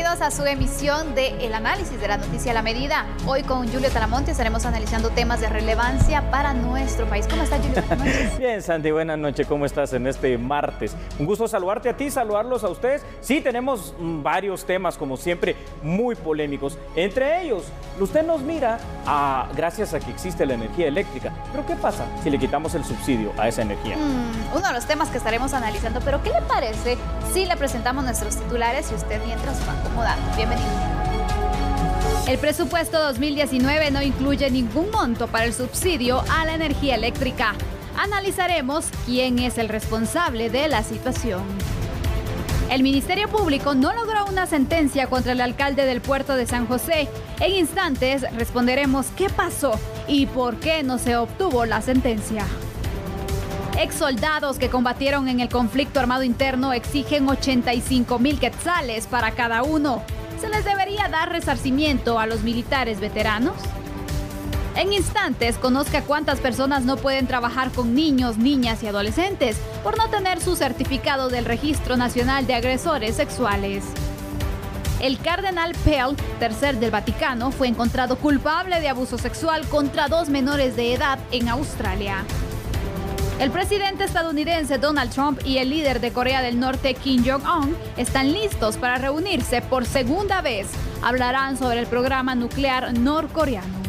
Bienvenidos a su emisión de El Análisis de la Noticia a la Medida. Hoy con Julio Talamonte estaremos analizando temas de relevancia para nuestro país. ¿Cómo está, Julio? Buenas noches. Bien, Sandy, buenas noches. ¿Cómo estás en este martes? Un gusto saludarte a ti, saludarlos a ustedes. Sí, tenemos varios temas, como siempre, muy polémicos. Entre ellos, usted nos mira gracias a que existe la energía eléctrica. Pero ¿qué pasa si le quitamos el subsidio a esa energía? Uno de los temas que estaremos analizando, pero ¿qué le parece si le presentamos nuestros titulares y usted mientras va acomodando? Bienvenido. El presupuesto 2019 no incluye ningún monto para el subsidio a la energía eléctrica. Analizaremos quién es el responsable de la situación. El Ministerio Público no logró una sentencia contra el alcalde del puerto de San José. En instantes responderemos qué pasó y por qué no se obtuvo la sentencia. Exsoldados que combatieron en el conflicto armado interno exigen 85,000 quetzales para cada uno. ¿Se les debería dar resarcimiento a los militares veteranos? En instantes, conozca cuántas personas no pueden trabajar con niños, niñas y adolescentes por no tener su certificado del Registro Nacional de Agresores Sexuales. El cardenal Pell, tercer del Vaticano, fue encontrado culpable de abuso sexual contra 2 menores de edad en Australia. El presidente estadounidense Donald Trump y el líder de Corea del Norte Kim Jong-un están listos para reunirse por segunda vez. Hablarán sobre el programa nuclear norcoreano.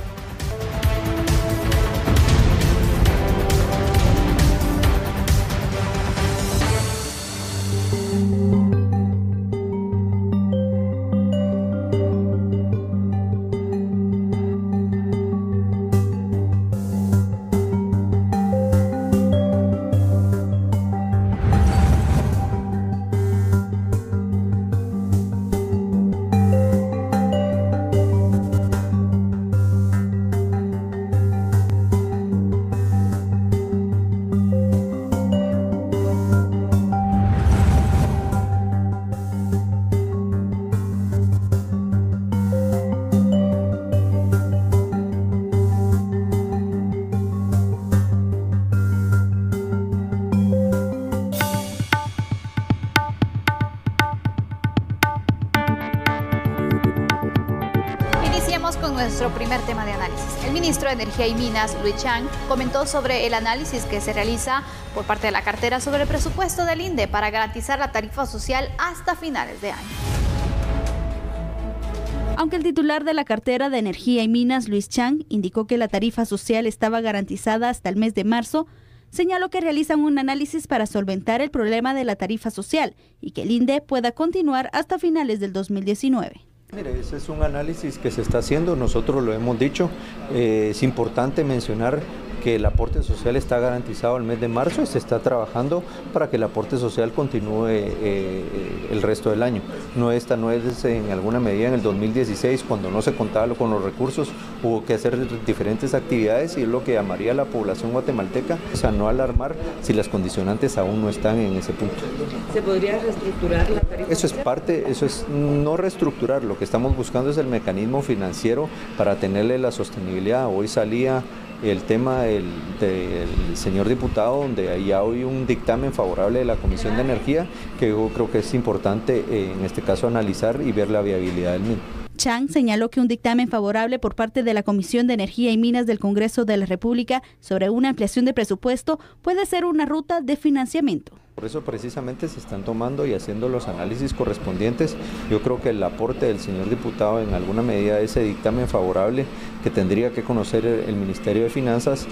Nuestro primer tema de análisis. El ministro de Energía y Minas, Luis Chang, comentó sobre el análisis que se realiza por parte de la cartera sobre el presupuesto del INDE para garantizar la tarifa social hasta finales de año. Aunque el titular de la cartera de Energía y Minas, Luis Chang, indicó que la tarifa social estaba garantizada hasta el mes de marzo, señaló que realizan un análisis para solventar el problema de la tarifa social y que el INDE pueda continuar hasta finales del 2019. Mire, ese es un análisis que se está haciendo, nosotros lo hemos dicho, es importante mencionar que el aporte social está garantizado el mes de marzo y se está trabajando para que el aporte social continúe el resto del año. No es en alguna medida en el 2016, cuando no se contaba con los recursos, hubo que hacer diferentes actividades y es lo que llamaría a la población guatemalteca, o sea, no alarmar si las condicionantes aún no están en ese punto. ¿Se podría reestructurar la tarifa? Eso es parte, eso es no reestructurar, lo que estamos buscando es el mecanismo financiero para tenerle la sostenibilidad. Hoy salía el tema del señor diputado, donde hay hoy un dictamen favorable de la Comisión de Energía, que yo creo que es importante en este caso analizar y ver la viabilidad del mismo. Chang señaló que un dictamen favorable por parte de la Comisión de Energía y Minas del Congreso de la República sobre una ampliación de presupuesto puede ser una ruta de financiamiento. Por eso precisamente se están tomando y haciendo los análisis correspondientes. Yo creo que el aporte del señor diputado en alguna medida ese dictamen favorable que tendría que conocer el Ministerio de Finanzas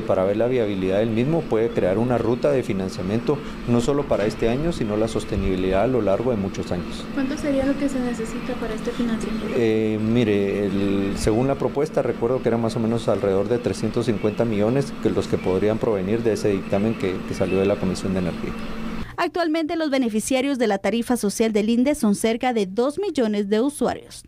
para ver la viabilidad del mismo puede crear una ruta de financiamiento no solo para este año, sino la sostenibilidad a lo largo de muchos años. ¿Cuánto sería lo que se necesita para este financiamiento? Mire, según la propuesta recuerdo que era más o menos alrededor de 350 millones los que podrían provenir de ese dictamen que salió de la Comisión de Energía. Actualmente los beneficiarios de la tarifa social del INDE son cerca de 2 millones de usuarios.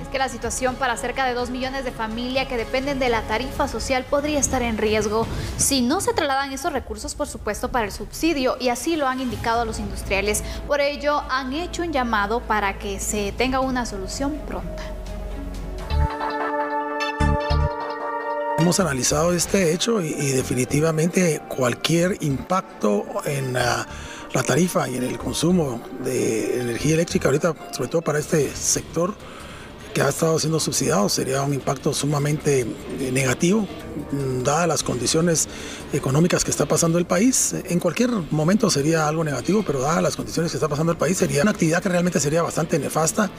Es que la situación para cerca de 2 millones de familias que dependen de la tarifa social podría estar en riesgo si no se trasladan esos recursos, por supuesto, para el subsidio, y así lo han indicado los industriales. Por ello, han hecho un llamado para que se tenga una solución pronta. Hemos analizado este hecho y definitivamente cualquier impacto en la tarifa y en el consumo de energía eléctrica ahorita, sobre todo para este sector que ha estado siendo subsidiado, sería un impacto sumamente negativo, dadas las condiciones económicas que está pasando el país. En cualquier momento sería algo negativo, pero dadas las condiciones que está pasando el país, sería una actividad que realmente sería bastante nefasta.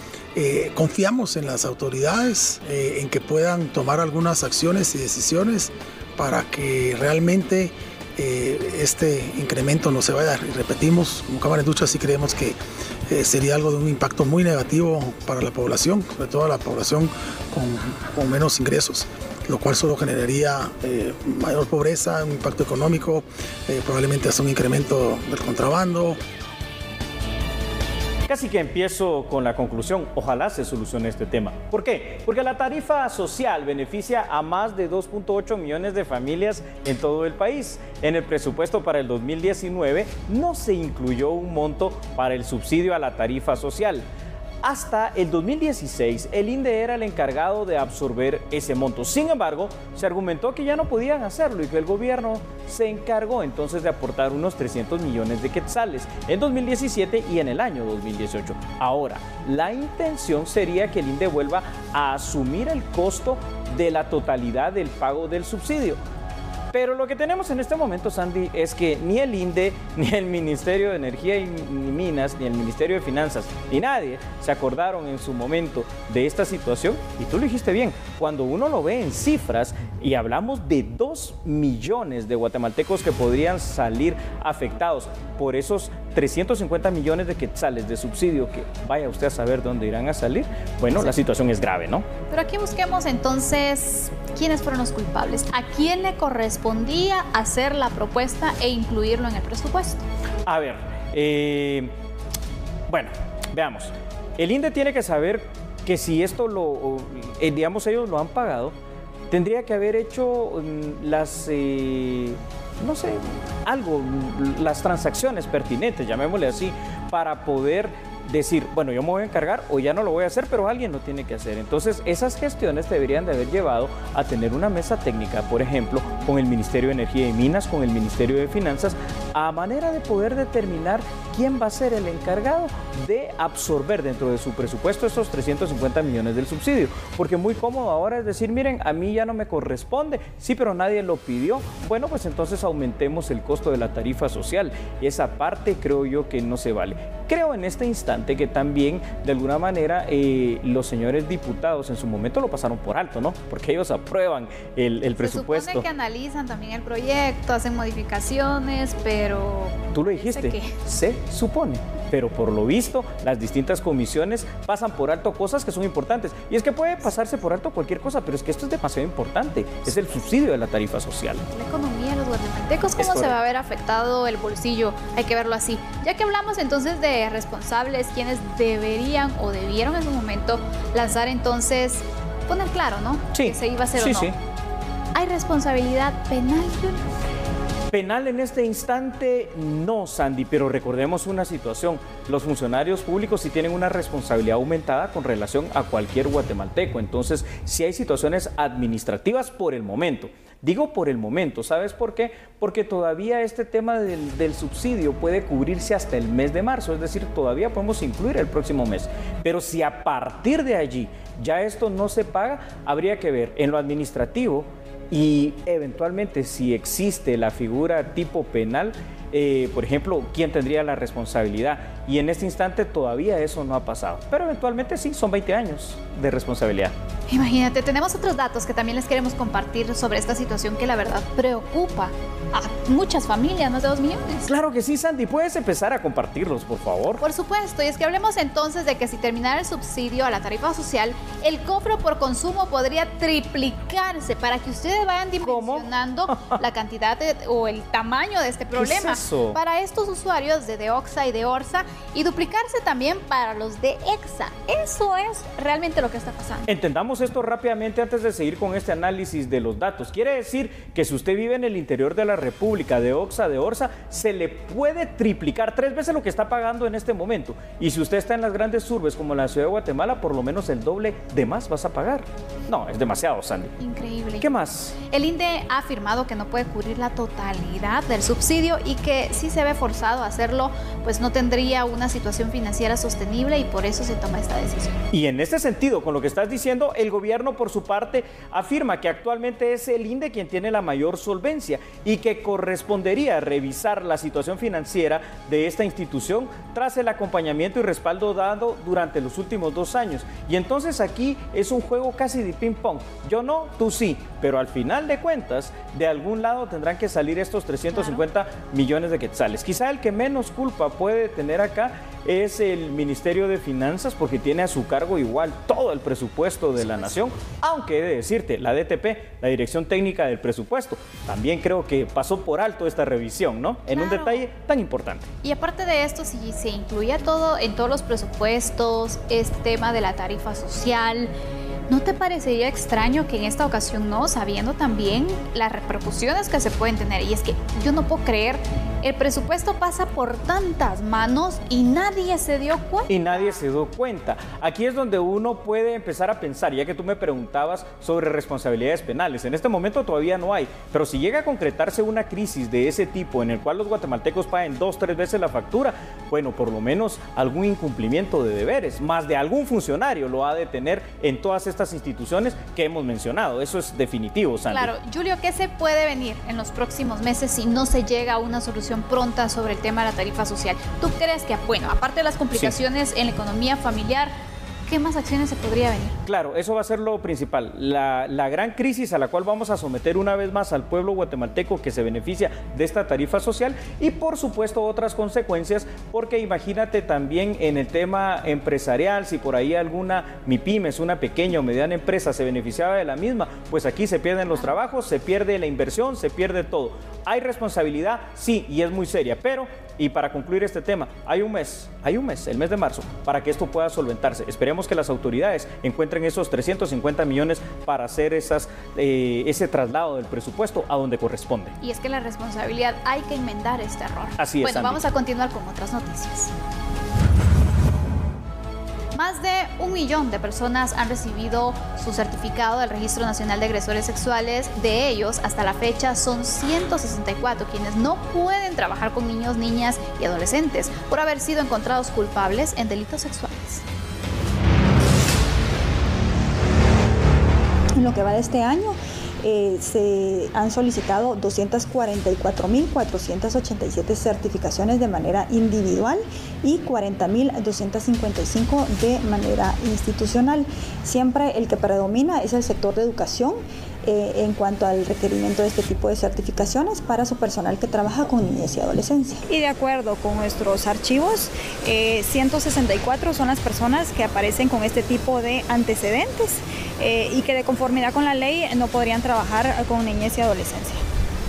Confiamos en las autoridades, en que puedan tomar algunas acciones y decisiones para que realmente este incremento no se vaya. Y repetimos, como Cámara de Industria sí creemos que sería algo de un impacto muy negativo para la población, sobre todo la población con menos ingresos, lo cual solo generaría mayor pobreza, un impacto económico, probablemente hasta un incremento del contrabando. Casi que empiezo con la conclusión, ojalá se solucione este tema. ¿Por qué? Porque la tarifa social beneficia a más de 2.8 millones de familias en todo el país. En el presupuesto para el 2019 no se incluyó un monto para el subsidio a la tarifa social. Hasta el 2016, el INDE era el encargado de absorber ese monto. Sin embargo, se argumentó que ya no podían hacerlo y que el gobierno se encargó entonces de aportar unos 300 millones de quetzales en 2017 y en el año 2018. Ahora, la intención sería que el INDE vuelva a asumir el costo de la totalidad del pago del subsidio. Pero lo que tenemos en este momento, Sandy, es que ni el INDE, ni el Ministerio de Energía y Minas, ni el Ministerio de Finanzas, ni nadie se acordaron en su momento de esta situación. Y tú lo dijiste bien, cuando uno lo ve en cifras y hablamos de 2 millones de guatemaltecos que podrían salir afectados por esos 350 millones de quetzales de subsidio que vaya usted a saber dónde irán a salir, bueno, la situación es grave, ¿no? Pero aquí busquemos entonces quiénes fueron los culpables, a quién le correspondía hacer la propuesta e incluirlo en el presupuesto. A ver, bueno, veamos. El INDE tiene que saber que si esto digamos, ellos lo han pagado, tendría que haber hecho las, no sé, algo, las transacciones pertinentes, llamémosle así, para poder decir, bueno, yo me voy a encargar o ya no lo voy a hacer, pero alguien lo tiene que hacer. Entonces, esas gestiones deberían de haber llevado a tener una mesa técnica, por ejemplo, con el Ministerio de Energía y Minas, con el Ministerio de Finanzas, a manera de poder determinar quién va a ser el encargado de absorber dentro de su presupuesto esos 350 millones del subsidio. Porque muy cómodo ahora es decir, miren, a mí ya no me corresponde, sí, pero nadie lo pidió. Bueno, pues entonces aumentemos el costo de la tarifa social. Y esa parte creo yo que no se vale. Creo en este instante que también, de alguna manera, los señores diputados en su momento lo pasaron por alto, ¿no? Porque ellos aprueban el presupuesto. Se supone que analizan también el proyecto, hacen modificaciones, pero... Tú lo dijiste, se supone. Pero por lo visto, las distintas comisiones pasan por alto cosas que son importantes. Y es que puede pasarse por alto cualquier cosa, pero es que esto es demasiado importante. Es el subsidio de la tarifa social. La economía de los guatemaltecos, ¿cómo se va a ver afectado el bolsillo? Hay que verlo así. Ya que hablamos entonces de responsables, quienes deberían o debieron en su momento lanzar entonces, poner claro, ¿no? Sí. Que se iba a hacer o no. Sí. ¿Hay responsabilidad penal, Junior? Penal en este instante no, Sandy, pero recordemos una situación. Los funcionarios públicos sí tienen una responsabilidad aumentada con relación a cualquier guatemalteco. Entonces, sí hay situaciones administrativas por el momento. Digo por el momento, ¿sabes por qué? Porque todavía este tema del subsidio puede cubrirse hasta el mes de marzo, es decir, todavía podemos incluir el próximo mes. Pero si a partir de allí ya esto no se paga, habría que ver en lo administrativo y eventualmente si existe la figura tipo penal, por ejemplo, quién tendría la responsabilidad. Y en este instante todavía eso no ha pasado. Pero eventualmente sí, son 20 años de responsabilidad. Imagínate, tenemos otros datos que también les queremos compartir sobre esta situación que la verdad preocupa a muchas familias, más de 2 millones. Claro que sí, Sandy, puedes empezar a compartirlos, por favor. Por supuesto, y es que hablemos entonces de que si terminara el subsidio a la tarifa social, el cobro por consumo podría triplicarse, para que ustedes vayan dimensionando la cantidad o el tamaño de este problema. ¿Qué es eso? Para estos usuarios de Deoxa y de Orsa, y duplicarse también para los de EXA. Eso es realmente lo que está pasando. Entendamos esto rápidamente antes de seguir con este análisis de los datos. Quiere decir que si usted vive en el interior de la República, de OXA, de Orsa, se le puede triplicar 3 veces lo que está pagando en este momento. Y si usted está en las grandes urbes como la ciudad de Guatemala, por lo menos el doble de más vas a pagar. No, es demasiado, Sandy. Increíble. ¿Qué más? El INDE ha afirmado que no puede cubrir la totalidad del subsidio y que que si se ve forzado a hacerlo, pues no tendría una situación financiera sostenible y por eso se toma esta decisión. Y en este sentido, con lo que estás diciendo, el gobierno por su parte afirma que actualmente es el INDE quien tiene la mayor solvencia y que correspondería revisar la situación financiera de esta institución tras el acompañamiento y respaldo dado durante los últimos 2 años. Y entonces aquí es un juego casi de ping pong. Yo no, tú sí, pero al final de cuentas, de algún lado tendrán que salir estos 350 millones de quetzales. Quizá el que menos culpa puede tener acá es el Ministerio de Finanzas, porque tiene a su cargo igual todo el presupuesto de la nación, aunque he de decirte, la DTP, la Dirección Técnica del Presupuesto, también creo que pasó por alto esta revisión, ¿no? En un detalle tan importante. Y aparte de esto, si se incluía todo en todos los presupuestos, este tema de la tarifa social, ¿no te parecería extraño que en esta ocasión no, sabiendo también las repercusiones que se pueden tener? Y es que yo no puedo creer, el presupuesto pasa por tantas manos y nadie se dio cuenta. Y nadie se dio cuenta. Aquí es donde uno puede empezar a pensar, ya que tú me preguntabas sobre responsabilidades penales. En este momento todavía no hay, pero si llega a concretarse una crisis de ese tipo en el cual los guatemaltecos paguen 2 o 3 veces la factura, bueno, por lo menos algún incumplimiento de deberes, más de algún funcionario lo ha de tener en todas estas instituciones que hemos mencionado. Eso es definitivo, Sandy. Claro, Julio, ¿qué se puede venir en los próximos meses si no se llega a una solución pronta sobre el tema de la tarifa social? ¿Tú crees que, bueno, aparte de las complicaciones en la economía familiar, qué más acciones se podría venir? Claro, eso va a ser lo principal. La gran crisis a la cual vamos a someter una vez más al pueblo guatemalteco que se beneficia de esta tarifa social y por supuesto otras consecuencias, porque imagínate también en el tema empresarial, si por ahí alguna MIPYMES, una pequeña o mediana empresa se beneficiaba de la misma, pues aquí se pierden los trabajos, se pierde la inversión, se pierde todo. ¿Hay responsabilidad? Sí, y es muy seria, pero, y para concluir este tema, hay un mes, el mes de marzo, para que esto pueda solventarse. Esperemos que las autoridades encuentren esos 350 millones para hacer ese traslado del presupuesto a donde corresponde. Y es que la responsabilidad, hay que enmendar este error. Así es, Bueno, Sandy. vamos a continuar con otras noticias. Más de 1 millón de personas han recibido su certificado del Registro Nacional de Agresores Sexuales. De ellos, hasta la fecha, son 164 quienes no pueden trabajar con niños, niñas y adolescentes por haber sido encontrados culpables en delitos sexuales. En lo que va de este año, se han solicitado 244.487 certificaciones de manera individual y 40.255 de manera institucional. Siempre el que predomina es el sector de educación en cuanto al requerimiento de este tipo de certificaciones para su personal que trabaja con niñez y adolescencia. Y de acuerdo con nuestros archivos, 164 son las personas que aparecen con este tipo de antecedentes y que de conformidad con la ley no podrían trabajar con niñez y adolescencia.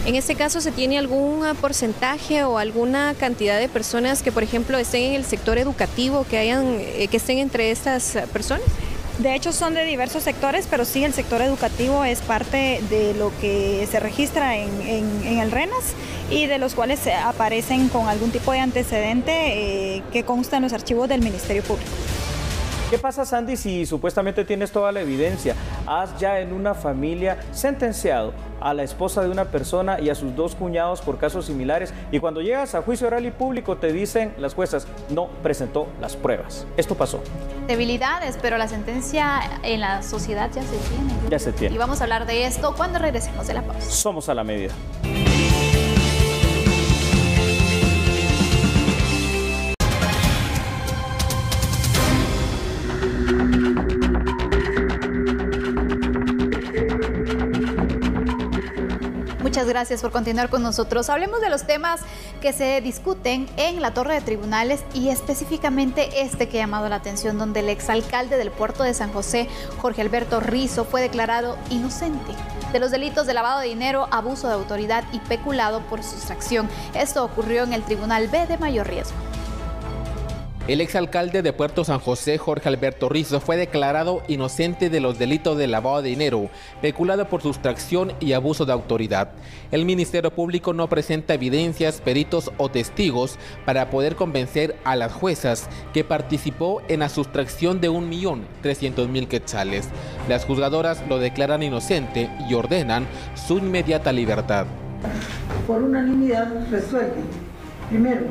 En este caso, ¿se tiene algún porcentaje o alguna cantidad de personas que, por ejemplo, estén en el sector educativo, que estén entre estas personas? De hecho, son de diversos sectores, pero sí, el sector educativo es parte de lo que se registra en el RENAS y de los cuales aparecen con algún tipo de antecedente que consta en los archivos del Ministerio Público. ¿Qué pasa, Sandy, si supuestamente tienes toda la evidencia? Has ya en una familia sentenciado a la esposa de una persona y a sus 2 cuñados por casos similares, y cuando llegas a juicio oral y público te dicen las juezas, no presentó las pruebas. Esto pasó. Debilidades, pero la sentencia en la sociedad ya se tiene. Ya se tiene. Y vamos a hablar de esto cuando regresemos de la pausa. Somos a la medida. Muchas gracias por continuar con nosotros. Hablemos de los temas que se discuten en la Torre de Tribunales y específicamente este que ha llamado la atención, donde el exalcalde del puerto de San José, Jorge Alberto Rizo, fue declarado inocente de los delitos de lavado de dinero, abuso de autoridad y peculado por sustracción. Esto ocurrió en el Tribunal B de mayor riesgo. El exalcalde de Puerto San José, Jorge Alberto Rizo, fue declarado inocente de los delitos de lavado de dinero, peculado por sustracción y abuso de autoridad. El Ministerio Público no presenta evidencias, peritos o testigos para poder convencer a las juezas que participó en la sustracción de 1.300.000 quetzales. Las juzgadoras lo declaran inocente y ordenan su inmediata libertad. Por unanimidad resuelve, primero,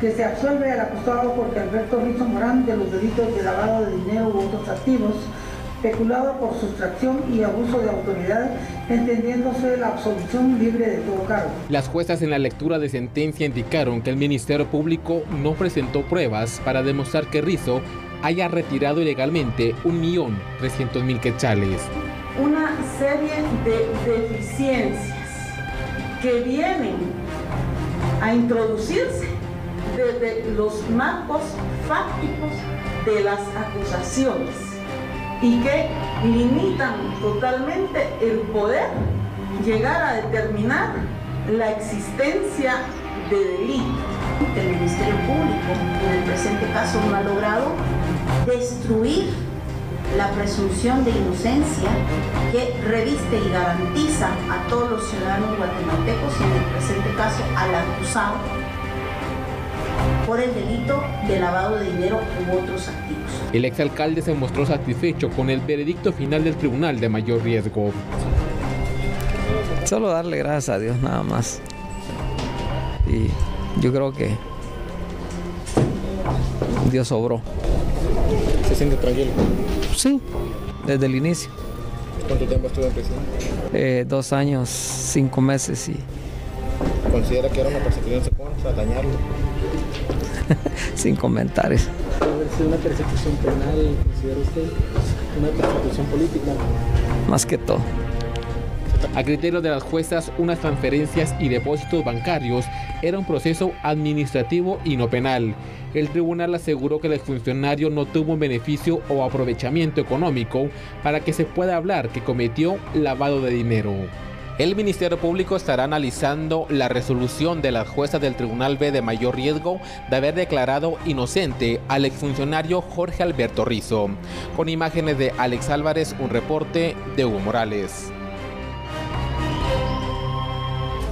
que se absuelve al acusado Jorge Alberto Rizo Morán de los delitos de lavado de dinero u otros activos, peculado por sustracción y abuso de autoridad, entendiéndose la absolución libre de todo cargo. Las juezas en la lectura de sentencia indicaron que el Ministerio Público no presentó pruebas para demostrar que Rizo haya retirado ilegalmente 1.300.000 quetzales. Una serie de deficiencias que vienen a introducirse desde los marcos fácticos de las acusaciones y que limitan totalmente el poder llegar a determinar la existencia de delito. El Ministerio Público, en el presente caso, no ha logrado destruir la presunción de inocencia que reviste y garantiza a todos los ciudadanos guatemaltecos y en el presente caso al acusado por el delito de lavado de dinero u otros activos. El exalcalde se mostró satisfecho con el veredicto final del Tribunal de Mayor Riesgo. Solo darle gracias a Dios nada más. Y yo creo que Dios obró. ¿Se siente tranquilo? Sí, desde el inicio. ¿Cuánto tiempo estuvo en prisión? 2 años, 5 meses y... ¿Considera que era una persecución en su contra, dañarlo? Sin comentarios. ¿Puede ser una persecución penal, considera usted? ¿Una persecución política? Más que todo. A criterio de las juezas, unas transferencias y depósitos bancarios era un proceso administrativo y no penal. El tribunal aseguró que el exfuncionario no tuvo un beneficio o aprovechamiento económico para que se pueda hablar que cometió lavado de dinero. El Ministerio Público estará analizando la resolución de las juezas del Tribunal B de Mayor Riesgo de haber declarado inocente al exfuncionario Jorge Alberto Rizo. Con imágenes de Alex Álvarez, un reporte de Hugo Morales.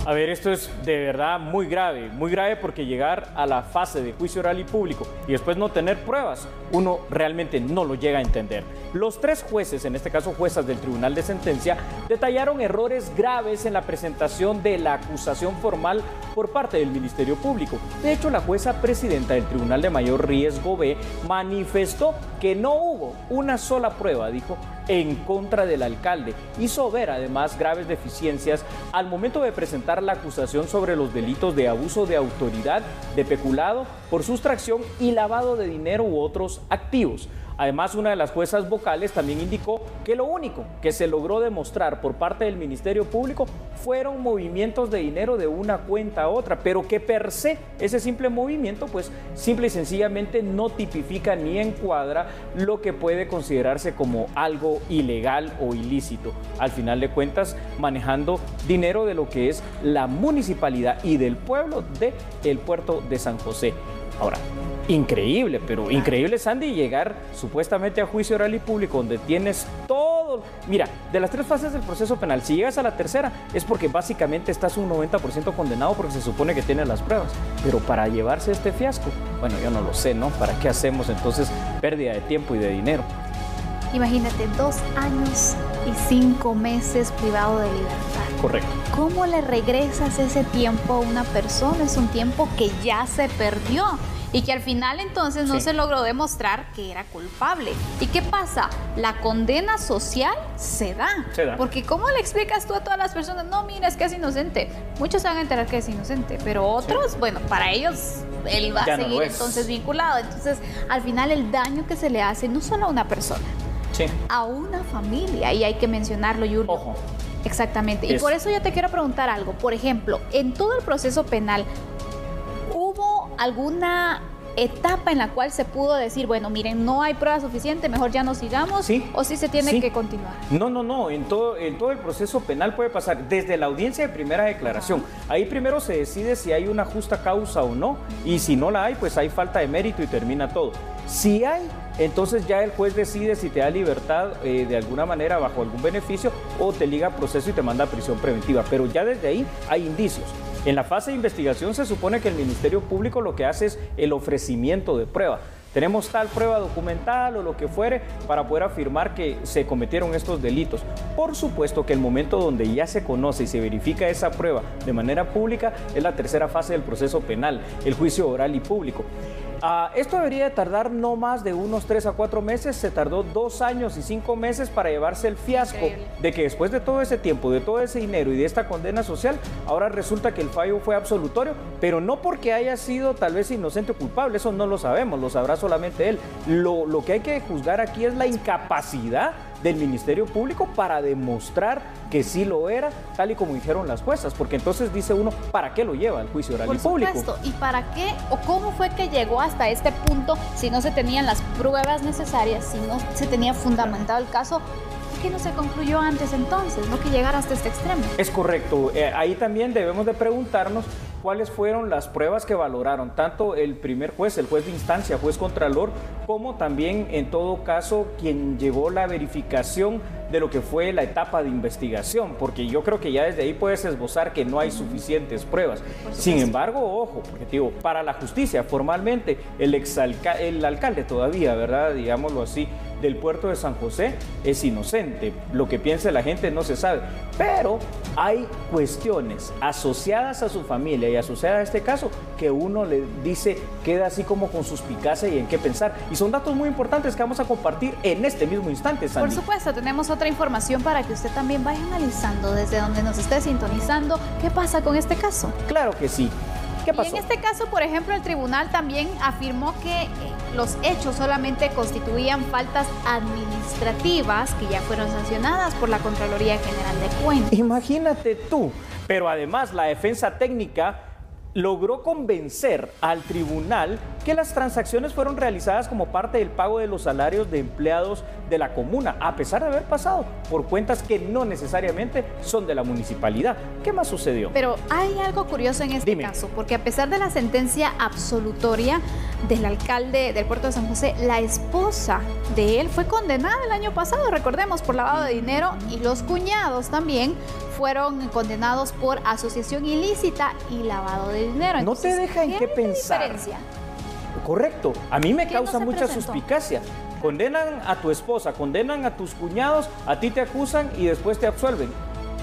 A ver, esto es de verdad muy grave porque llegar a la fase de juicio oral y público y después no tener pruebas, uno realmente no lo llega a entender. Los 3 jueces, en este caso juezas del Tribunal de Sentencia, detallaron errores graves en la presentación de la acusación formal por parte del Ministerio Público. De hecho, la jueza presidenta del Tribunal de Mayor Riesgo B manifestó que no hubo una sola prueba, dijo, en contra del alcalde. Hizo ver además graves deficiencias al momento de presentar la acusación sobre los delitos de abuso de autoridad, de peculado por sustracción y lavado de dinero u otros activos. Además, una de las juezas vocales también indicó que lo único que se logró demostrar por parte del Ministerio Público fueron movimientos de dinero de una cuenta a otra, pero que per se ese simple movimiento pues simple y sencillamente no tipifica ni encuadra lo que puede considerarse como algo ilegal o ilícito. Al final de cuentas, manejando dinero de lo que es la municipalidad y del pueblo del puerto de San José. Ahora, increíble, pero increíble, Sandy, llegar supuestamente a juicio oral y público donde tienes todo. Mira, de las 3 fases del proceso penal, si llegas a la tercera es porque básicamente estás un 90% condenado porque se supone que tienes las pruebas. Pero para llevarse este fiasco, bueno, yo no lo sé, ¿no? ¿Para qué hacemos entonces pérdida de tiempo y de dinero? Imagínate, 2 años y 5 meses privado de libertad. Correcto. ¿Cómo le regresas ese tiempo a una persona? Es un tiempo que ya se perdió y que al final entonces no se logró demostrar que era culpable. ¿Y qué pasa? La condena social se da. Porque ¿cómo le explicas tú a todas las personas? No, mira, es que es inocente. Muchos se van a enterar que es inocente, pero otros, bueno, para ellos él va a seguir entonces vinculado. Entonces, al final el daño que se le hace no solo a una persona, a una familia, y hay que mencionarlo, Julio. Ojo. Exactamente. Y por eso yo te quiero preguntar algo. Por ejemplo, en todo el proceso penal, ¿hubo alguna etapa en la cual se pudo decir, bueno, miren, no hay prueba suficiente, mejor ya no sigamos? ¿O sí se tiene que continuar? No. En todo el proceso penal puede pasar desde la audiencia de primera declaración. Ahí primero se decide si hay una justa causa o no. Y si no la hay, pues hay falta de mérito y termina todo. Si hay, entonces ya el juez decide si te da libertad de alguna manera bajo algún beneficio o te liga a proceso y te manda a prisión preventiva. Pero ya desde ahí hay indicios. En la fase de investigación se supone que el Ministerio Público lo que hace es el ofrecimiento de prueba. tenemos tal prueba documental o lo que fuere para poder afirmar que se cometieron estos delitos. Por supuesto que el momento donde ya se conoce y se verifica esa prueba de manera pública es la tercera fase del proceso penal, el juicio oral y público. Esto debería de tardar no más de unos 3 a 4 meses, se tardó 2 años y 5 meses para llevarse el fiasco de que después de todo ese tiempo, de todo ese dinero y de esta condena social, ahora resulta que el fallo fue absolutorio, pero no porque haya sido tal vez inocente o culpable, eso no lo sabemos, lo sabrá solamente él. Lo que hay que juzgar aquí es la incapacidad del Ministerio Público para demostrar que sí lo era, tal y como dijeron las juezas, porque entonces dice uno, ¿para qué lo lleva el juicio oral y público? Por supuesto, ¿y para qué o cómo fue que llegó hasta este punto si no se tenían las pruebas necesarias, si no se tenía fundamentado el caso? ¿Por qué no se concluyó antes entonces, no que llegara hasta este extremo? Es correcto, ahí también debemos de preguntarnos cuáles fueron las pruebas que valoraron tanto el primer juez, el juez de instancia, juez contralor, como también en todo caso quien llevó la verificación de lo que fue la etapa de investigación, porque yo creo que ya desde ahí puedes esbozar que no hay suficientes pruebas. Sin embargo, ojo, porque digo, para la justicia formalmente el alcalde todavía, ¿verdad? Digámoslo así, del puerto de San José es inocente. Lo que piense la gente no se sabe, pero hay cuestiones asociadas a su familia y asociadas a este caso que uno le dice, queda así como con suspicacia y en qué pensar. Y son datos muy importantes que vamos a compartir en este mismo instante, Sandy. Por supuesto, tenemos otra información para que usted también vaya analizando desde donde nos esté sintonizando qué pasa con este caso. Claro que sí. ¿Qué pasó? Y en este caso, por ejemplo, el tribunal también afirmó que los hechos solamente constituían faltas administrativas que ya fueron sancionadas por la Contraloría General de Cuentas. Imagínate tú, pero además la defensa técnica logró convencer al tribunal que las transacciones fueron realizadas como parte del pago de los salarios de empleados de la comuna, a pesar de haber pasado por cuentas que no necesariamente son de la municipalidad. ¿Qué más sucedió? Pero hay algo curioso en este caso, porque a pesar de la sentencia absolutoria del alcalde del puerto de San José, la esposa de él fue condenada el año pasado, recordemos, por lavado de dinero, y los cuñados también fueron condenados por asociación ilícita y lavado de dinero. Entonces, no te deja en qué pensar. Diferencia? Correcto, a mí me causa no mucha presentó? suspicacia. Condenan a tu esposa, condenan a tus cuñados, a ti te acusan y después te absuelven.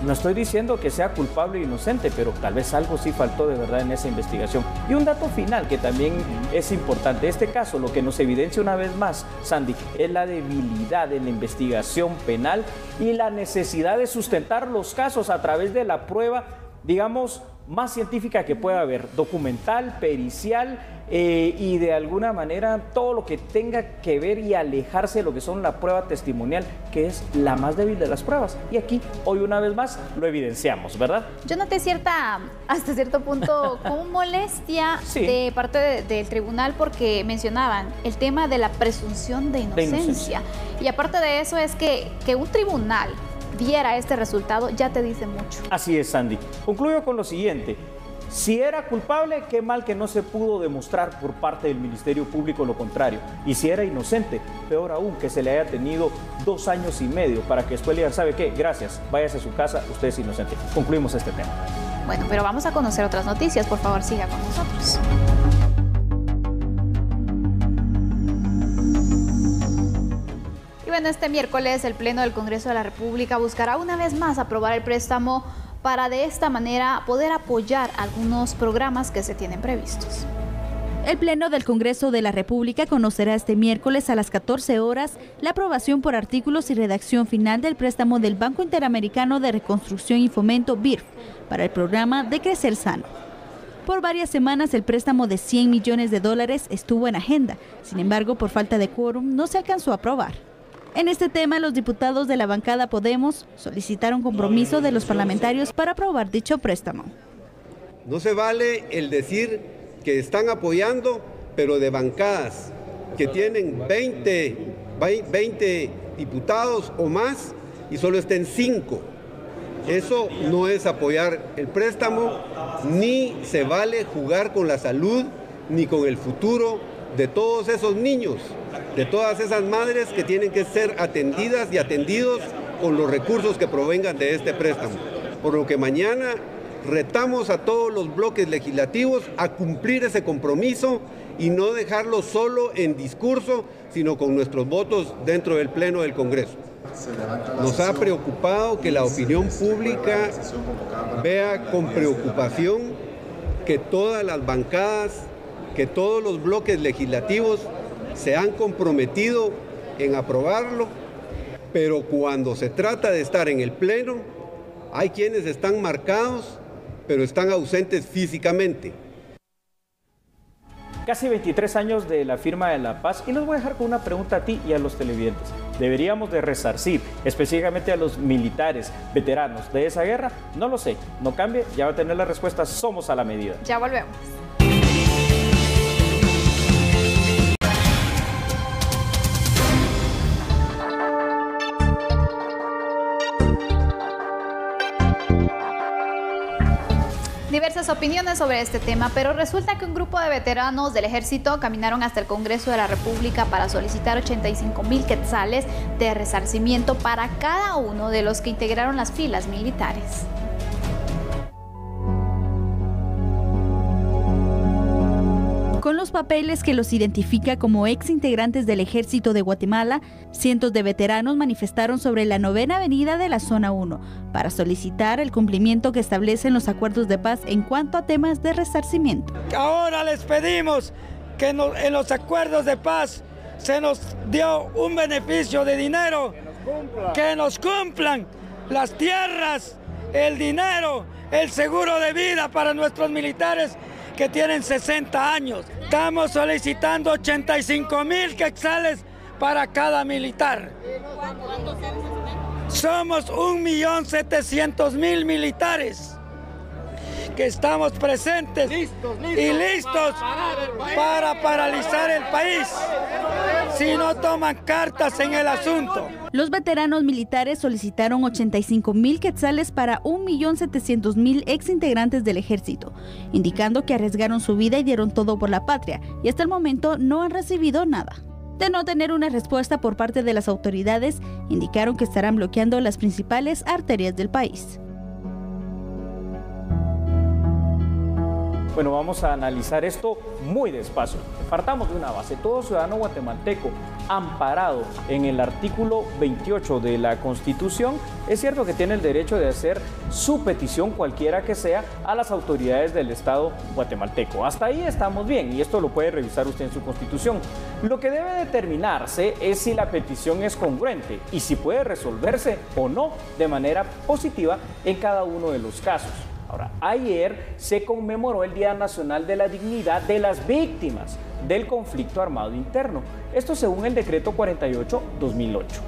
No estoy diciendo que sea culpable o inocente, pero tal vez algo sí faltó de verdad en esa investigación. Y un dato final que también es importante. Este caso lo que nos evidencia una vez más, Sandy, es la debilidad en la investigación penal y la necesidad de sustentar los casos a través de la prueba, digamos, más científica que pueda haber, documental, pericial y de alguna manera todo lo que tenga que ver y alejarse de lo que son la prueba testimonial, que es la más débil de las pruebas. Y aquí, hoy una vez más, lo evidenciamos, ¿verdad? Yo noté hasta cierto punto, como molestia de parte del tribunal, porque mencionaban el tema de la presunción de inocencia. Y aparte de eso es que un tribunal diera este resultado ya te dice mucho. Así es, Sandy. Concluyo con lo siguiente. Si era culpable, qué mal que no se pudo demostrar por parte del Ministerio Público lo contrario. Y si era inocente, peor aún que se le haya tenido 2 años y medio para que después le digan, ¿sabe qué? Gracias, váyase a su casa, usted es inocente. Concluimos este tema. Bueno, pero vamos a conocer otras noticias. Por favor, siga con nosotros. Y bueno, este miércoles el Pleno del Congreso de la República buscará una vez más aprobar el préstamo para de esta manera poder apoyar algunos programas que se tienen previstos. El Pleno del Congreso de la República conocerá este miércoles a las 14 horas la aprobación por artículos y redacción final del préstamo del Banco Interamericano de Reconstrucción y Fomento, BIRF, para el programa de Crecer Sano. Por varias semanas el préstamo de $100 millones estuvo en agenda, sin embargo, por falta de quórum no se alcanzó a aprobar. En este tema, los diputados de la bancada Podemos solicitaron compromiso de los parlamentarios para aprobar dicho préstamo. No se vale el decir que están apoyando, pero de bancadas que tienen 20 diputados o más y solo estén 5. Eso no es apoyar el préstamo, ni se vale jugar con la salud, ni con el futuro de todos esos niños, de todas esas madres que tienen que ser atendidas y atendidos con los recursos que provengan de este préstamo. Por lo que mañana retamos a todos los bloques legislativos a cumplir ese compromiso y no dejarlo solo en discurso, sino con nuestros votos dentro del Pleno del Congreso. Nos ha preocupado que la opinión pública vea con preocupación que todas las bancadas, que todos los bloques legislativos se han comprometido en aprobarlo, pero cuando se trata de estar en el Pleno, hay quienes están marcados, pero están ausentes físicamente. Casi 23 años de la firma de la paz y los voy a dejar con una pregunta a ti y a los televidentes. ¿Deberíamos de resarcir específicamente a los militares veteranos de esa guerra? No lo sé, no cambie, ya va a tener la respuesta, somos a la medida. Ya volvemos. Diversas opiniones sobre este tema, pero resulta que un grupo de veteranos del ejército caminaron hasta el Congreso de la República para solicitar 85,000 quetzales de resarcimiento para cada uno de los que integraron las filas militares. Con los papeles que los identifica como ex integrantes del Ejército de Guatemala, cientos de veteranos manifestaron sobre la 9ª Avenida de la Zona 1 para solicitar el cumplimiento que establecen los acuerdos de paz en cuanto a temas de resarcimiento. Ahora les pedimos que en los acuerdos de paz se nos dio un beneficio de dinero, que nos cumplan las tierras, el dinero, el seguro de vida para nuestros militares que tienen 60 años. Estamos solicitando 85,000 quetzales para cada militar. Somos 1.700.000 militares que estamos presentes y listos para paralizar el país si no toman cartas en el asunto. Los veteranos militares solicitaron 85,000 quetzales para 1.700.000 exintegrantes del ejército, indicando que arriesgaron su vida y dieron todo por la patria, y hasta el momento no han recibido nada. De no tener una respuesta por parte de las autoridades, indicaron que estarán bloqueando las principales arterias del país. Bueno, vamos a analizar esto muy despacio. Partamos de una base. Todo ciudadano guatemalteco amparado en el artículo 28 de la Constitución, es cierto que tiene el derecho de hacer su petición, cualquiera que sea, a las autoridades del Estado guatemalteco. Hasta ahí estamos bien y esto lo puede revisar usted en su Constitución. Lo que debe determinarse es si la petición es congruente y si puede resolverse o no de manera positiva en cada uno de los casos. Ahora, ayer se conmemoró el Día Nacional de la Dignidad de las Víctimas del Conflicto Armado Interno. Esto según el Decreto 48/2008.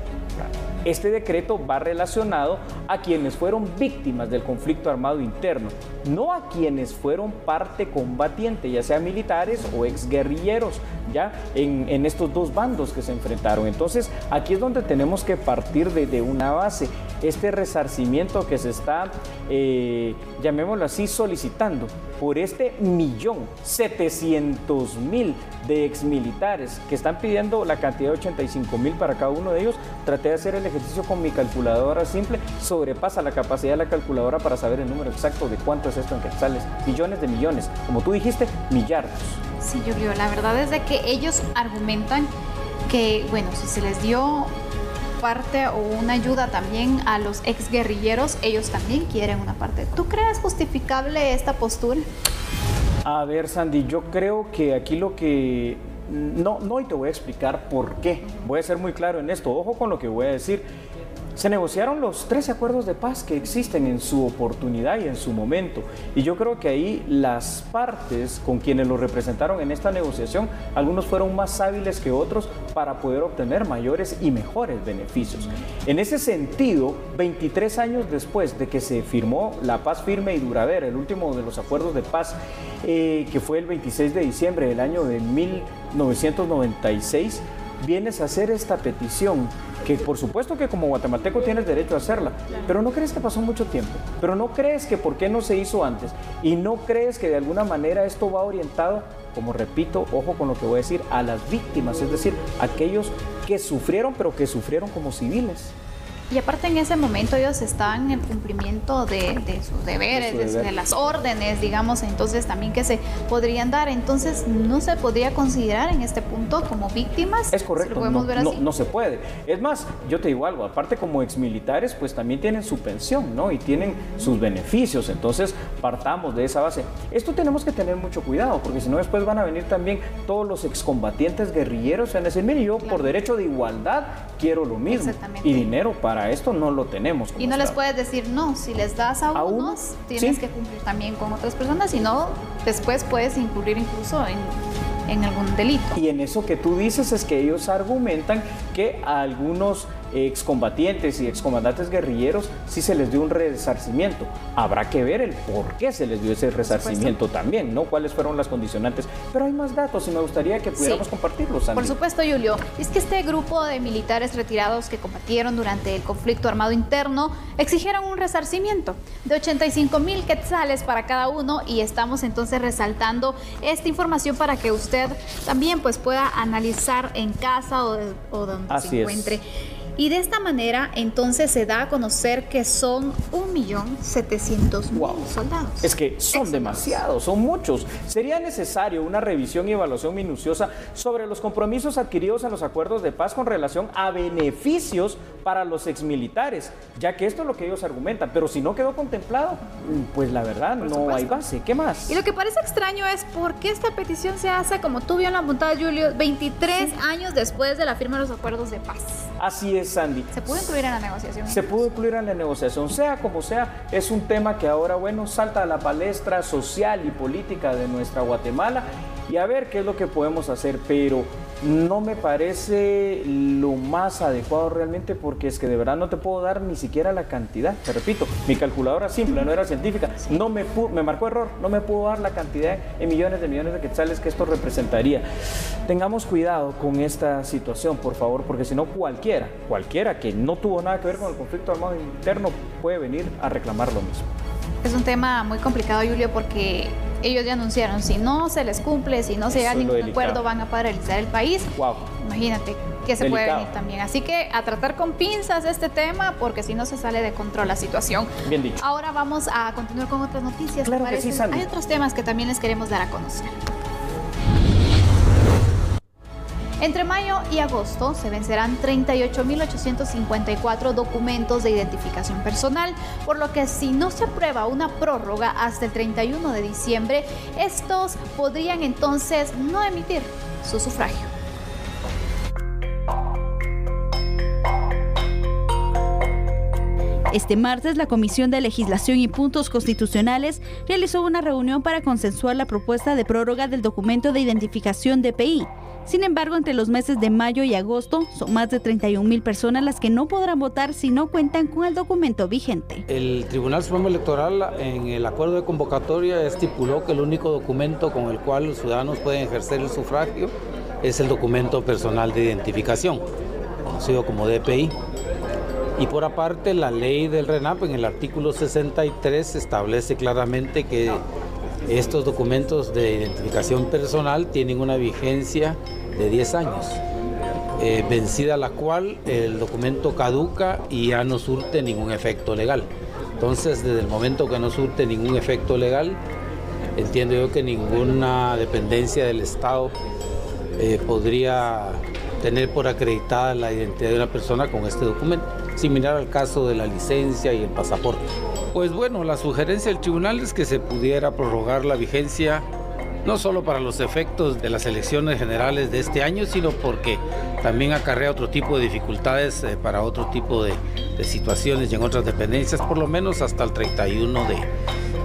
Este decreto va relacionado a quienes fueron víctimas del conflicto armado interno, no a quienes fueron parte combatiente, ya sea militares o exguerrilleros, ya en estos dos bandos que se enfrentaron. Entonces, aquí es donde tenemos que partir de una base. Este resarcimiento que se está, llamémoslo así, solicitando por este 1.700.000 de exmilitares que están pidiendo la cantidad de 85,000 para cada uno de ellos. Traté de hacer el ejercicio con mi calculadora simple, sobrepasa la capacidad de la calculadora para saber el número exacto de cuánto es esto en quetzales, billones de millones, como tú dijiste, millardos. Sí, Julio, la verdad es de que ellos argumentan que, bueno, si se les dio parte o una ayuda también a los exguerrilleros, ellos también quieren una parte. ¿Tú crees justificable esta postura? A ver, Sandy, yo creo que aquí lo que... No, y te voy a explicar por qué. Voy a ser muy claro en esto, ojo con lo que voy a decir. Se negociaron los 13 acuerdos de paz que existen en su oportunidad y en su momento. Y yo creo que ahí las partes con quienes lo representaron en esta negociación, algunos fueron más hábiles que otros para poder obtener mayores y mejores beneficios. En ese sentido, 23 años después de que se firmó la paz firme y duradera, el último de los acuerdos de paz, que fue el 26 de diciembre del año de 1996, vienes a hacer esta petición, que por supuesto que como guatemalteco tienes derecho a hacerla, pero ¿no crees que pasó mucho tiempo? ¿Pero no crees que por qué no se hizo antes? ¿Y no crees que de alguna manera esto va orientado, como repito, ojo con lo que voy a decir, a las víctimas, es decir, aquellos que sufrieron, pero que sufrieron como civiles? Y aparte en ese momento ellos estaban en el cumplimiento de sus deberes, de las órdenes, digamos, entonces también que se podrían dar. Entonces no se podría considerar en este punto como víctimas. Es correcto, ¿lo podemos ver así? No se puede. Es más, yo te digo algo, aparte como exmilitares, pues también tienen su pensión, ¿no? Y tienen sus beneficios, entonces partamos de esa base. Esto tenemos que tener mucho cuidado, porque si no después van a venir también todos los excombatientes guerrilleros en decir, mire, yo por derecho de igualdad quiero lo mismo. Y dinero para esto no lo tenemos. Y no les puedes decir no, si les das a unos, tienes que cumplir también con otras personas, si no, después puedes incurrir incluso en algún delito. Y en eso que tú dices es que ellos argumentan que a algunos excombatientes y excomandantes guerrilleros sí se les dio un resarcimiento. Habrá que ver el por qué se les dio ese resarcimiento también, ¿no? Cuáles fueron las condicionantes. Pero hay más datos y me gustaría que pudiéramos compartirlos, Sandy. Por supuesto, Julio. Es que este grupo de militares retirados que combatieron durante el conflicto armado interno exigieron un resarcimiento de 85,000 quetzales para cada uno, y estamos entonces resaltando esta información para que usted también pues pueda analizar en casa o donde se encuentre. Y de esta manera, entonces, se da a conocer que son 1.700.000 soldados. Es que son demasiados, son muchos. Sería necesario una revisión y evaluación minuciosa sobre los compromisos adquiridos en los acuerdos de paz con relación a beneficios para los exmilitares, ya que esto es lo que ellos argumentan. Pero si no quedó contemplado, pues la verdad no hay base. ¿Qué más? Y lo que parece extraño es por qué esta petición se hace, como tú bien lo apuntabas, Julio, 23 años después de la firma de los acuerdos de paz. Así es, Sandy. ¿Se pudo incluir en la negociación? Se pudo incluir en la negociación, sea como sea, es un tema que ahora, bueno, salta a la palestra social y política de nuestra Guatemala, y a ver qué es lo que podemos hacer, pero no me parece lo más adecuado realmente, porque es que de verdad no te puedo dar ni siquiera la cantidad. Te repito, mi calculadora simple, no era científica, me marcó error, no me pudo dar la cantidad en millones de quetzales que esto representaría. Tengamos cuidado con esta situación, por favor, porque si no cualquiera que no tuvo nada que ver con el conflicto armado interno puede venir a reclamar lo mismo. Es un tema muy complicado, Julio, porque ellos ya anunciaron, si no se les cumple, si no se llega a ningún acuerdo, van a paralizar el país. Wow. Imagínate que se puede venir también. Así que a tratar con pinzas este tema, porque si no se sale de control la situación. Bien dicho. Ahora vamos a continuar con otras noticias. Claro que sí, Sandy. Hay otros temas que también les queremos dar a conocer. Entre mayo y agosto se vencerán 38.854 documentos de identificación personal, por lo que si no se aprueba una prórroga hasta el 31 de diciembre, estos podrían entonces no emitir su sufragio. Este martes, la Comisión de Legislación y Puntos Constitucionales realizó una reunión para consensuar la propuesta de prórroga del documento de identificación DPI. Sin embargo, entre los meses de mayo y agosto, son más de 31,000 personas las que no podrán votar si no cuentan con el documento vigente. El Tribunal Supremo Electoral, en el acuerdo de convocatoria, estipuló que el único documento con el cual los ciudadanos pueden ejercer el sufragio es el documento personal de identificación, conocido como DPI. Y por aparte, la ley del RENAP, en el artículo 63, establece claramente que estos documentos de identificación personal tienen una vigencia de 10 años, vencida la cual el documento caduca y ya no surte ningún efecto legal. Entonces, desde el momento que no surte ningún efecto legal, entiendo yo que ninguna dependencia del Estado podría tener por acreditada la identidad de una persona con este documento, similar al caso de la licencia y el pasaporte. Pues bueno, la sugerencia del tribunal es que se pudiera prorrogar la vigencia no solo para los efectos de las elecciones generales de este año, sino porque también acarrea otro tipo de dificultades para otro tipo de situaciones y en otras dependencias, por lo menos hasta el 31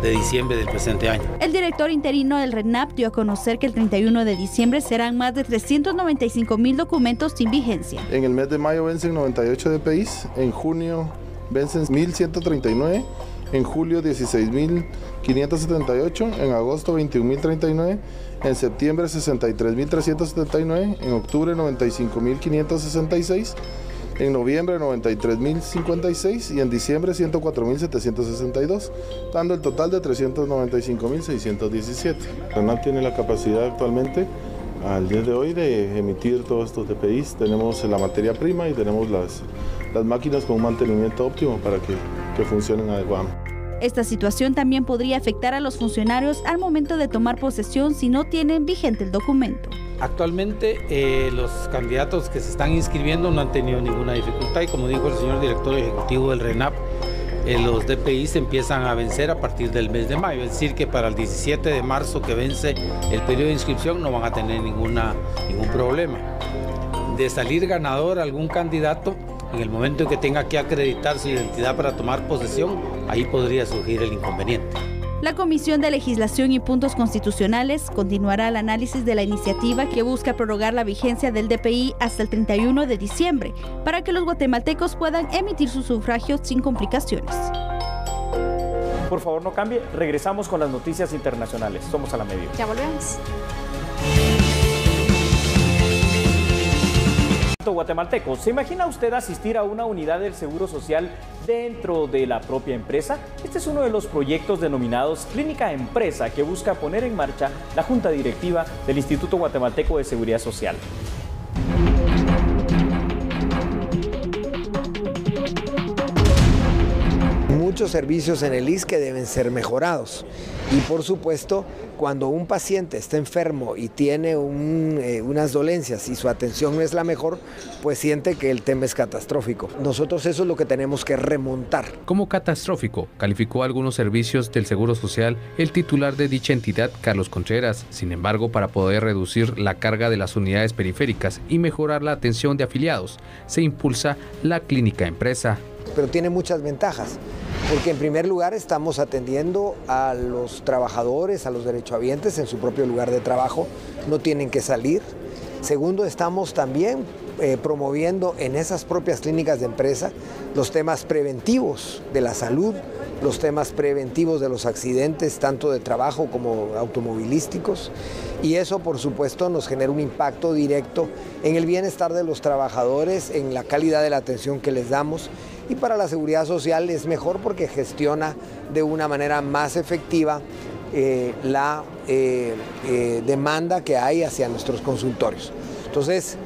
de diciembre del presente año. El director interino del RENAP dio a conocer que el 31 de diciembre serán más de 395,000 documentos sin vigencia. En el mes de mayo vencen 98 DPIs, en junio vencen 1.139, en julio 16.578, en agosto 21.039, en septiembre 63.379, en octubre 95.566, en noviembre 93.056 y en diciembre 104.762, dando el total de 395.617. RENAP tiene la capacidad actualmente al día de hoy de emitir todos estos DPIs. Tenemos la materia prima y tenemos las máquinas con un mantenimiento óptimo para que funcionen adecuadamente. Esta situación también podría afectar a los funcionarios al momento de tomar posesión si no tienen vigente el documento. Actualmente los candidatos que se están inscribiendo no han tenido ninguna dificultad y como dijo el señor director ejecutivo del RENAP, los DPI se empiezan a vencer a partir del mes de mayo, es decir que para el 17 de marzo que vence el periodo de inscripción no van a tener ningún problema. De salir ganador algún candidato, en el momento en que tenga que acreditar su identidad para tomar posesión, ahí podría surgir el inconveniente. La Comisión de Legislación y Puntos Constitucionales continuará el análisis de la iniciativa que busca prorrogar la vigencia del DPI hasta el 31 de diciembre para que los guatemaltecos puedan emitir su sufragio sin complicaciones. Por favor, no cambie. Regresamos con las noticias internacionales. Somos a la media. Ya volvemos. Guatemalteco, ¿se imagina usted asistir a una unidad del Seguro Social dentro de la propia empresa? Este es uno de los proyectos denominados Clínica Empresa que busca poner en marcha la Junta Directiva del Instituto Guatemalteco de Seguridad Social. Muchos servicios en el ISSSTE que deben ser mejorados y por supuesto cuando un paciente está enfermo y tiene unas dolencias y su atención no es la mejor, pues siente que el tema es catastrófico. Nosotros eso es lo que tenemos que remontar. Como catastrófico calificó algunos servicios del Seguro Social el titular de dicha entidad, Carlos Contreras. Sin embargo, para poder reducir la carga de las unidades periféricas y mejorar la atención de afiliados, se impulsa la Clínica Empresa. Pero tiene muchas ventajas, porque en primer lugar estamos atendiendo a los trabajadores, a los derechohabientes en su propio lugar de trabajo, no tienen que salir. Segundo, estamos también promoviendo en esas propias clínicas de empresa los temas preventivos de la salud, los temas preventivos de los accidentes, tanto de trabajo como automovilísticos, y eso por supuesto nos genera un impacto directo en el bienestar de los trabajadores, en la calidad de la atención que les damos, y para la seguridad social es mejor porque gestiona de una manera más efectiva la demanda que hay hacia nuestros consultorios. Entonces,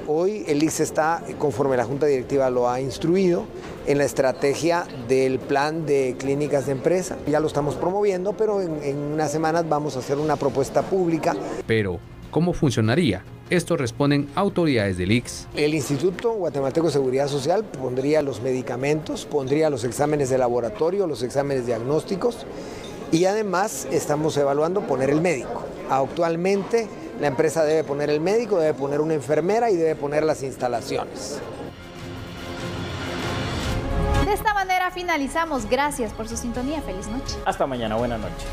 hoy el ISSSTE está, conforme la Junta Directiva lo ha instruido, en la estrategia del plan de clínicas de empresa. Ya lo estamos promoviendo, pero en unas semanas vamos a hacer una propuesta pública. Pero, ¿cómo funcionaría? Esto responden autoridades del ICS. El Instituto Guatemalteco de Seguridad Social pondría los medicamentos, pondría los exámenes de laboratorio, los exámenes diagnósticos y además estamos evaluando poner el médico. Actualmente la empresa debe poner el médico, debe poner una enfermera y debe poner las instalaciones. De esta manera finalizamos. Gracias por su sintonía. Feliz noche. Hasta mañana. Buena noche.